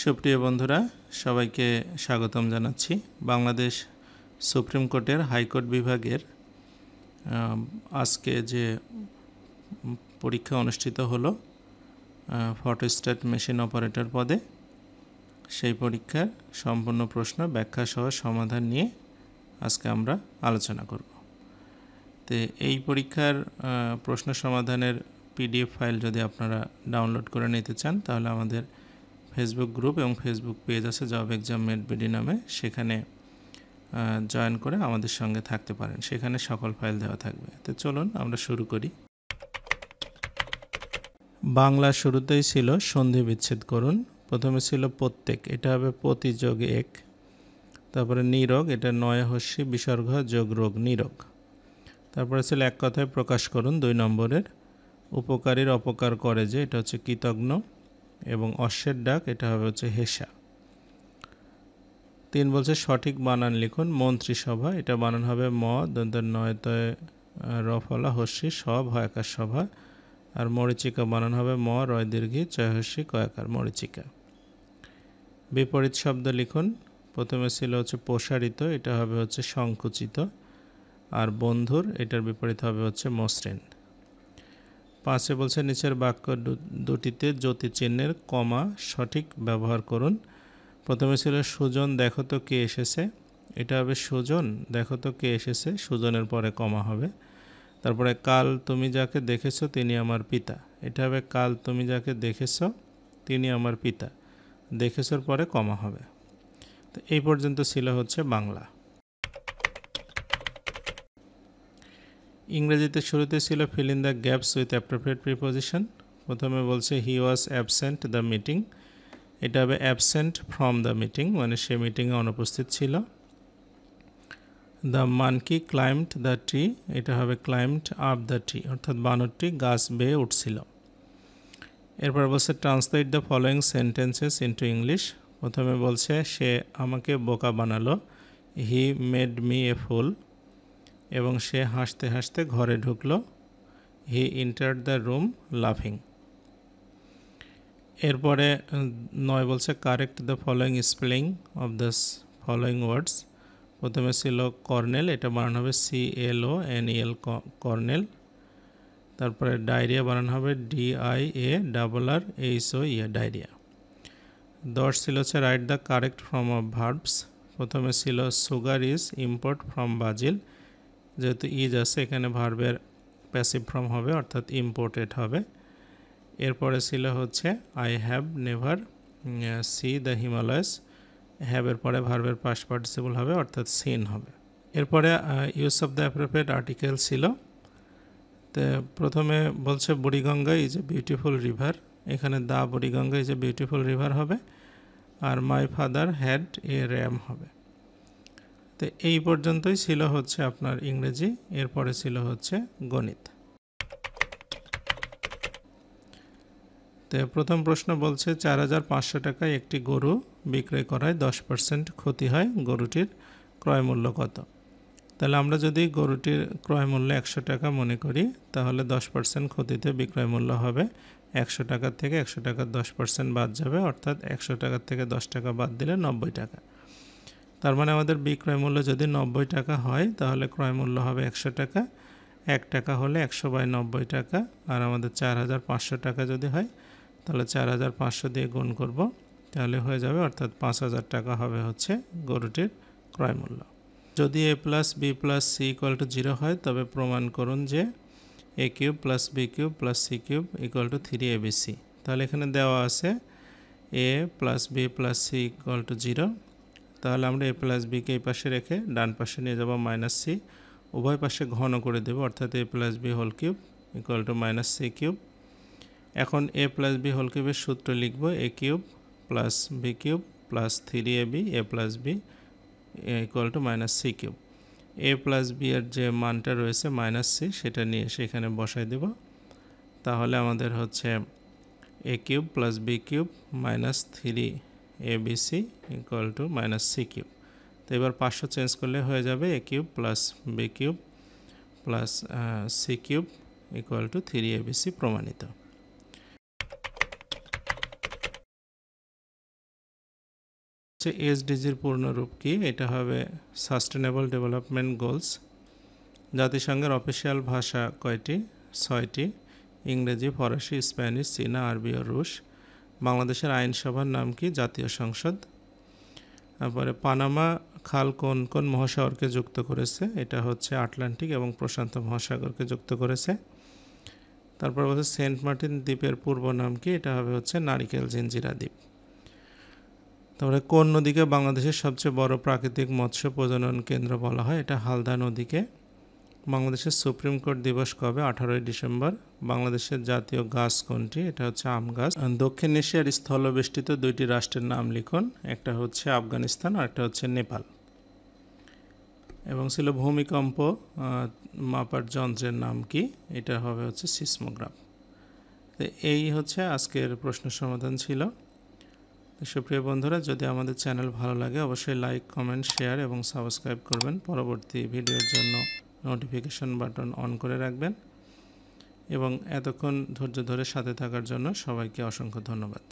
সুপ্রিয় বন্ধুরা, সবাইকে স্বাগতম জানাচ্ছি। বাংলাদেশ সুপ্রিম কোর্টের হাইকোর্ট বিভাগের আজকে যে পরীক্ষা অনুষ্ঠিত হলো ফটোস্ট্যাট মেশিন অপারেটর পদে, সেই পরীক্ষার সম্পূর্ণ প্রশ্ন ব্যাখ্যা সহ সমাধান নিয়ে আজকে আমরা আলোচনা করব। তো এই পরীক্ষার প্রশ্ন সমাধানের পিডিএফ ফাইল যদি আপনারা ডাউনলোড করে নিতে চান, তাহলে আমাদের ফেসবুক গ্রুপ এবং ফেসবুক পেজ আছে জব এক্সাম মেড বিডি নামে, সেখানে জয়েন করে আমাদের সঙ্গে থাকতে পারেন। সেখানে সকল ফাইল দেওয়া থাকবে। তো চলুন আমরা শুরু করি। বাংলা শুরুতেই ছিল সন্ধি বিচ্ছেদ করুন। প্রথমে ছিল প্রত্যেক, এটা হবে প্রতি যোগ এক। তারপরে নিরোগ, এটা নয় হস্যি বিসর্গ যোগ রোগ, নিরোগ। তারপরে ছিল এক কথায় প্রকাশ করুন 2 নম্বরের। উপকারীর অপকার করে যে, এটা হচ্ছে কৃতজ্ঞ। এবং অশ্বের ডাক, এটা হবে হচ্ছে হেসা। 3 বলছে সঠিক বানান লিখুন। মন্ত্রিসভা, এটা বানান হবে ম দন্তের নয়তয় রফলা হস্যি সব হয়াকার সভা। আর মরিচিকা বানান হবে ম রয় দীর্ঘি চয় হস্যি কয়াকার, মরিচিকা। বিপরীত শব্দ লিখুন। প্রথমে ছিল হচ্ছে প্রসারিত, এটা হবে হচ্ছে সংকুচিত। আর বন্ধুর, এটার বিপরীত হবে হচ্ছে মসৃণ। 5 বলছে নিচের বাক্য দুটিতে জ্যোতি চিহ্নের কমা সঠিক ব্যবহার করুন। প্রথমে ছিল সুজন দেখো তো কে এসেছে, এটা হবে সুজন দেখো তো কে এসেছে, সুজনের পরে কমা হবে। তারপরে কাল তুমি যাকে দেখেছো তিনি আমার পিতা, এটা হবে কাল তুমি যাকে দেখেছো তিনি আমার পিতা, দেখেছোর পরে কমা হবে। তো এই পর্যন্ত ছিল হচ্ছে বাংলা। ইংরেজিতে শুরুতে ছিল fill in the gaps with appropriate preposition. প্রথমে বলছে হি ওয়াজ অ্যাবসেন্ট দ্য মিটিং, এটা হবে অ্যাবসেন্ট ফ্রম দ্য মিটিং, মানে সে মিটিংয়ে অনুপস্থিত ছিল। The monkey climbed the tree, এটা হবে ক্লাইম্বড আপ দ্য ট্রি, অর্থাৎ বানরটি গাছ বেয়ে উঠছিল। এরপর বলছে translate the following sentences into English. প্রথমে বলছে সে আমাকে বোকা বানালো, হি মেড মি এ ফুল। এবং সে হাসতে হাসতে ঘরে ঢুকলো, হি এন্টার্ড দ্য রুম লাফিং। এরপরে 9 বলছে correct the following spelling of the following words. প্রথমে ছিল কর্নেল, এটা বানানো হবে CLONEL, কর্নেল। তারপরে ডায়রিয়া বানানো হবে DIARRHOE, ডায়রিয়া। 10 ছিল হচ্ছে write the correct form of verbs. প্রথমে ছিল sugar is import from Brazil, যেহেতু ইজ আছে এখানে ভার্বের প্যাসিভ ফর্ম হবে, অর্থাৎ ইম্পোর্টেড হবে। এরপরে ছিল হচ্ছে I have never see the Himalayas, হ্যাভের পরে ভার্বের পাস্ট পার্টিসিপল হবে, অর্থাৎ সিন হবে। এরপরে use of the appropriate article ছিল। তো প্রথমে বলছে Buriganga is a beautiful river, এখানে the Buriganga is a beautiful river হবে। আর my father had a ram হবে। তো এই পর্যন্তই ছিল হচ্ছে আপনার ইংরেজি। এরপরে ছিল হচ্ছে গণিত। তো প্রথম প্রশ্ন বলছে 4500 টাকায় একটি গরু বিক্রয় করায় 10% ক্ষতি হয়, গরুটির ক্রয় মূল্য কত? তাহলে আমরা যদি গরুটির ক্রয় মূল্য 100 টাকা মনে করি, তাহলে 10% ক্ষতিতে বিক্রয় মূল্য হবে 100 টাকার থেকে 100 টাকার 10% বাদ যাবে, অর্থাৎ 100 টাকার থেকে 10 টাকা বাদ দিলে 90 টাকা। তার মানে আমাদের বিক্রয় মূল্য যদি 90 টাকা হয়, তাহলে ক্রয় মূল্য হবে 100 টাকা। 1 টাকা হলে 100/90 টাকা। আর আমাদের 4500 টাকা যদি হয়, তাহলে 4500 দিয়ে গুণ করব, তাহলে হয়ে যাবে, অর্থাৎ 5000 টাকা হবে হচ্ছে গরুটির ক্রয় মূল্য। যদি a plus B plus C equal to 0 হয়, তবে প্রমাণ করুন যে a cube plus B cube plus C cube equal to 3abc। তাহলে এখানে দেওয়া আছে a plus B plus C equal to 0। তাহলে আমরা a প্লাস বিকে এই পাশে রেখে ডান পাশে নিয়ে যাব -c, উভয় পাশে ঘন করে দেব, অর্থাৎ a plus B whole cube equal to -c cube. এখন a প্লাস বি হোল কিউবের সূত্র লিখব, a cube plus B cube plus 3ab a plus B equal to -c cube. a plus B এর যে মানটা রয়েছে -c, সেটা নিয়ে সেখানে বসাই দেব। তাহলে আমাদের হচ্ছে a cube plus B cube minus 3abc equal to -c cube. তো এবার 500 চেঞ্জ করলে হয়ে যাবে a cube plus B cube plus c cube equal to 3abc, প্রমাণিত। এসডিজির পূর্ণরূপ কি? এটা হবে সাস্টেনেবল ডেভেলপমেন্ট গোলস। জাতিসংঘের অফিসিয়াল ভাষা কয়টি? 6টি। ইংরেজি, ফরাসি, স্প্যানিশ, চীনা, আরবি ও রুশ। বাংলাদেশের আইনসভার নাম কি? জাতীয় সংসদ। তারপরে পানামা খাল কোন কোন মহাসাগরকে যুক্ত করেছে? এটা হচ্ছে আটলান্টিক এবং প্রশান্ত মহাসাগরকে যুক্ত করেছে। তারপর বলছে সেন্ট মার্টিন দ্বীপের পূর্ব নাম কি? এটা হবে হচ্ছে নারিকেল জিঞ্জিরা দ্বীপ। তারপরে কোন নদীকে বাংলাদেশের সবচেয়ে বড় প্রাকৃতিক মৎস্য প্রজনন কেন্দ্র বলা হয়? এটা হালদা নদীকে। বাংলাদেশের সুপ্রিম কোর্ট দিবস কবে? 18ই ডিসেম্বর। বাংলাদেশের জাতীয় গাছ কোনটি? এটা হচ্ছে আম গাছ। দক্ষিণ এশিয়ার স্থলবেষ্টিত 2টি রাষ্ট্রের নাম লিখুন। একটা হচ্ছে আফগানিস্তান আর একটা হচ্ছে নেপাল। এবং ছিল ভূমিকম্প মাপার যন্ত্রের নাম কি? এটা হবে হচ্ছে সিসমোগ্রাফ। তো এই হচ্ছে আজকের প্রশ্ন সমাধান ছিল। সুপ্রিয় বন্ধুরা, যদি আমাদের চ্যানেল ভালো লাগে অবশ্যই লাইক, কমেন্ট, শেয়ার এবং সাবস্ক্রাইব করবেন। পরবর্তী ভিডিওর জন্য নোটিফিকেশন বাটন অন করে রাখবেন এবং এতক্ষণ ধৈর্য ধরে সাথে থাকার জন্য সবাইকে অসংখ্য ধন্যবাদ।